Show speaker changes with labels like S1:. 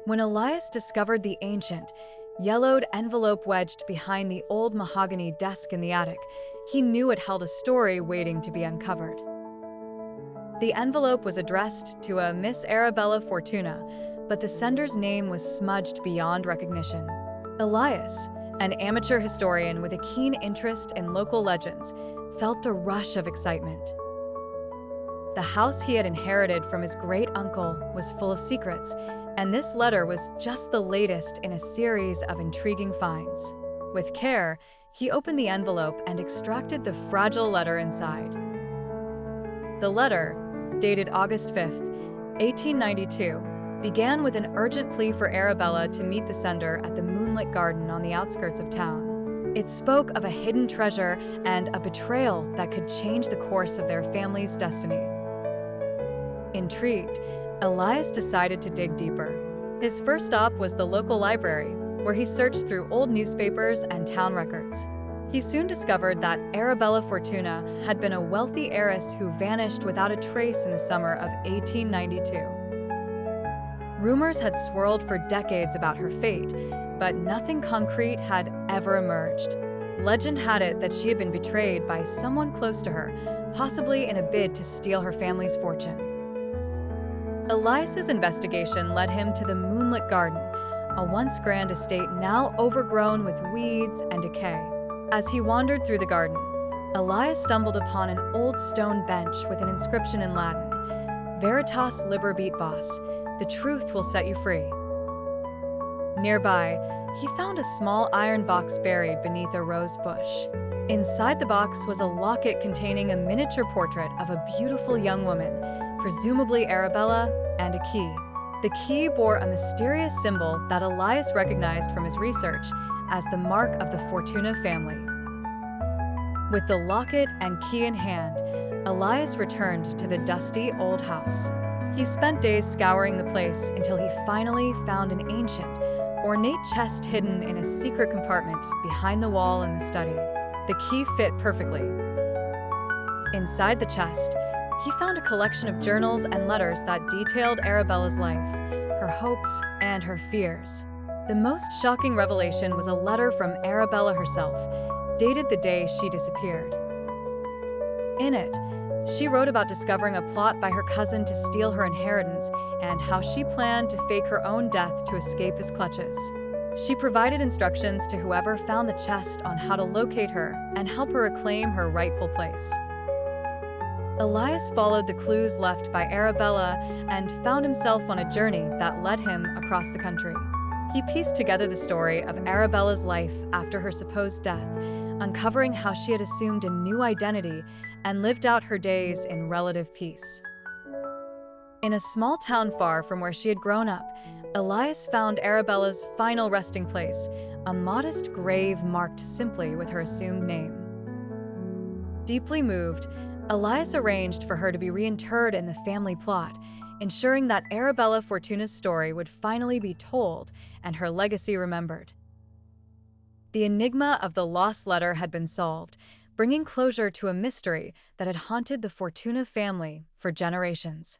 S1: When Elias discovered the ancient, yellowed envelope wedged behind the old mahogany desk in the attic, he knew it held a story waiting to be uncovered. The envelope was addressed to a Miss Arabella Fortuna, but the sender's name was smudged beyond recognition. Elias, an amateur historian with a keen interest in local legends, felt a rush of excitement. The house he had inherited from his great-uncle was full of secrets, and this letter was just the latest in a series of intriguing finds. With care, he opened the envelope and extracted the fragile letter inside. The letter, dated August 5th, 1892, began with an urgent plea for Arabella to meet the sender at the moonlit garden on the outskirts of town. It spoke of a hidden treasure and a betrayal that could change the course of their family's destiny. Intrigued, Elias decided to dig deeper. His first stop was the local library, where he searched through old newspapers and town records. He soon discovered that Arabella Fortuna had been a wealthy heiress who vanished without a trace in the summer of 1892. Rumors had swirled for decades about her fate, but nothing concrete had ever emerged. Legend had it that she had been betrayed by someone close to her, possibly in a bid to steal her family's fortune. Elias's investigation led him to the moonlit garden, a once grand estate now overgrown with weeds and decay. As he wandered through the garden, Elias stumbled upon an old stone bench with an inscription in Latin, Veritas Liberabit Vos, the truth will set you free. Nearby, he found a small iron box buried beneath a rose bush. Inside the box was a locket containing a miniature portrait of a beautiful young woman, presumably Arabella, and a key. The key bore a mysterious symbol that Elias recognized from his research as the mark of the Fortuna family. With the locket and key in hand, Elias returned to the dusty old house. He spent days scouring the place until he finally found an ancient, ornate chest hidden in a secret compartment behind the wall in the study. The key fit perfectly. Inside the chest, he found a collection of journals and letters that detailed Arabella's life, her hopes, and her fears. The most shocking revelation was a letter from Arabella herself, dated the day she disappeared. In it, she wrote about discovering a plot by her cousin to steal her inheritance and how she planned to fake her own death to escape his clutches. She provided instructions to whoever found the chest on how to locate her and help her reclaim her rightful place. Elias followed the clues left by Arabella and found himself on a journey that led him across the country. He pieced together the story of Arabella's life after her supposed death, uncovering how she had assumed a new identity and lived out her days in relative peace. In a small town far from where she had grown up, Elias found Arabella's final resting place, a modest grave marked simply with her assumed name. Deeply moved, Elias arranged for her to be reinterred in the family plot, ensuring that Arabella Fortuna's story would finally be told and her legacy remembered. The enigma of the lost letter had been solved, bringing closure to a mystery that had haunted the Fortuna family for generations.